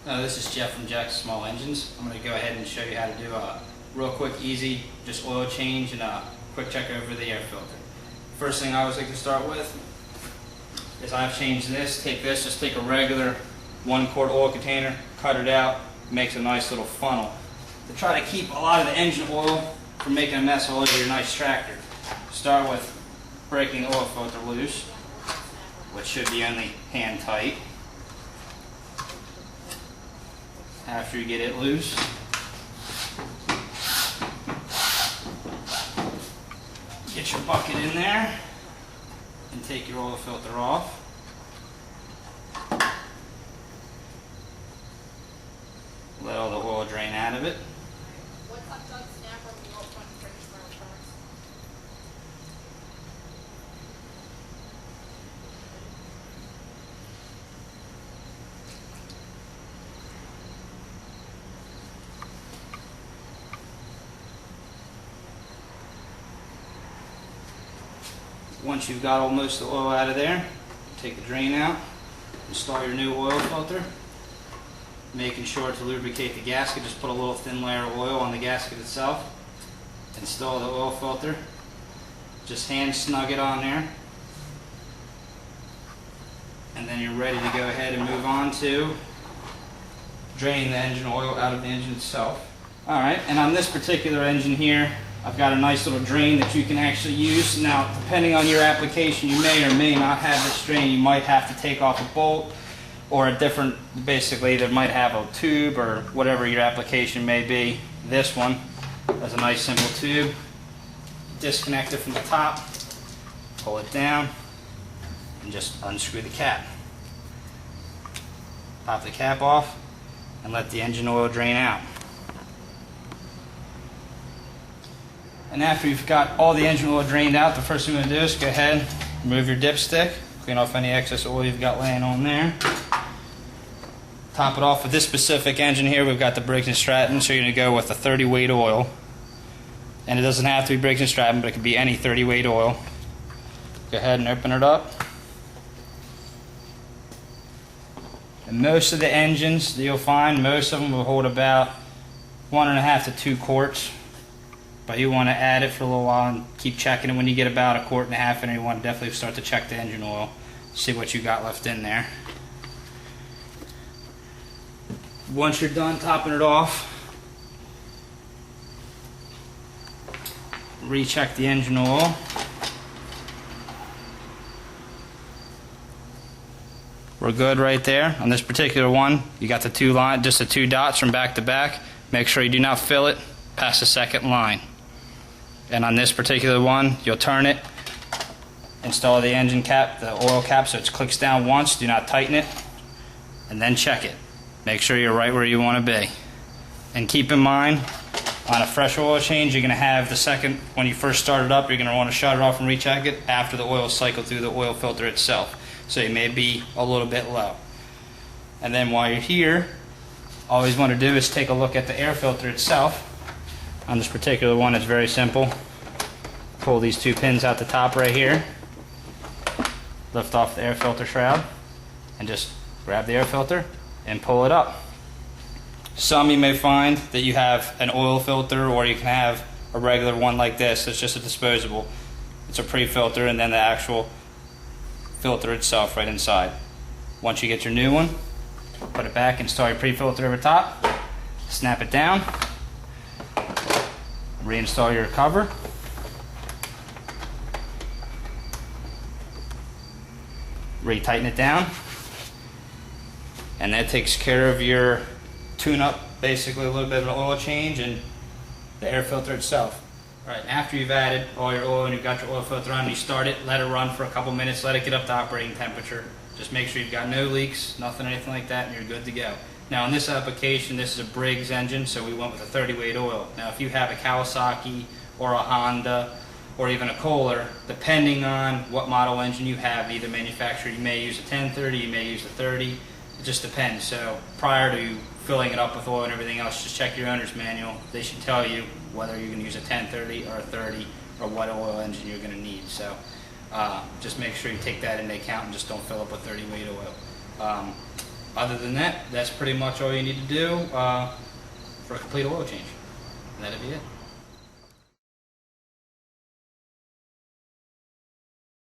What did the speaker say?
This is Jeff from Jack's Small Engines. I'm going to go ahead and show you how to do a real quick, easy, just oil change and a quick check over the air filter. First thing I always like to start with is I've changed this. Just take a regular 1 quart oil container, cut it out, makes a nice little funnel to try to keep a lot of the engine oil from making a mess all over your nice tractor. Start with breaking the oil filter loose, which should be only hand tight. After you get it loose, get your bucket in there and take your oil filter off. Let all the oil drain out of it. Once you've got almost the oil out of there, take the drain out, install your new oil filter, making sure to lubricate the gasket. Just put a little thin layer of oil on the gasket itself. Install the oil filter, just hand snug it on there, and then you're ready to go ahead and move on to draining the engine oil out of the engine itself. Alright, and on this particular engine here, I've got a nice little drain that you can actually use. Now, depending on your application, you may or may not have this drain. You might have to take off a bolt or a different, basically, that might have a tube or whatever your application may be. This one has a nice simple tube. Disconnect it from the top, pull it down, and just unscrew the cap. Pop the cap off and let the engine oil drain out. And after you've got all the engine oil drained out, the first thing you're going to do is go ahead, remove your dipstick, clean off any excess oil you've got laying on there. Top it off with this specific engine here. We've got the Briggs & Stratton, so you're going to go with a 30 weight oil. And it doesn't have to be Briggs & Stratton, but it could be any 30 weight oil. Go ahead and open it up. And most of the engines that you'll find, most of them will hold about 1.5 to 2 quarts. But you want to add it for a little while and keep checking it. When you get about 1.5 quarts in, you want to definitely start to check the engine oil, see what you got left in there. Once you're done topping it off, recheck the engine oil. We're good right there. On this particular one, you got just the two dots from back to back. Make sure you do not fill it past the second line. And on this particular one, you'll turn it, install the engine cap, the oil cap, so it clicks down once. Do not tighten it, and then check it. Make sure you're right where you want to be. And keep in mind, on a fresh oil change, you're going to have the second, when you first start it up, you're going to want to shut it off and recheck it after the oil cycled through the oil filter itself. So you may be a little bit low. And then while you're here, all you want to do is take a look at the air filter itself. On this particular one, it's very simple. Pull these two pins out the top right here, lift off the air filter shroud, and just grab the air filter and pull it up. Some you may find that you have an oil filter, or you can have a regular one like this. It's just a disposable. It's a pre-filter and then the actual filter itself right inside. Once you get your new one, put it back, install your pre-filter over top, snap it down, reinstall your cover, retighten it down, and that takes care of your tune-up, basically a little bit of an oil change and the air filter itself. Alright, after you've added all your oil and you've got your oil filter on, you start it, let it run for a couple minutes, let it get up to operating temperature. Just make sure you've got no leaks, nothing, anything like that, and you're good to go. Now in this application, this is a Briggs engine, so we went with a 30 weight oil. Now if you have a Kawasaki or a Honda or even a Kohler, depending on what model engine you have, either manufacturer, you may use a 1030, you may use a 30, it just depends. So prior to filling it up with oil and everything else, just check your owner's manual. They should tell you whether you're going to use a 1030 or a 30 or what oil engine you're going to need. So just make sure you take that into account and just don't fill up with 30 weight oil. Other than that, that's pretty much all you need to do for a complete oil change. And that'll be it.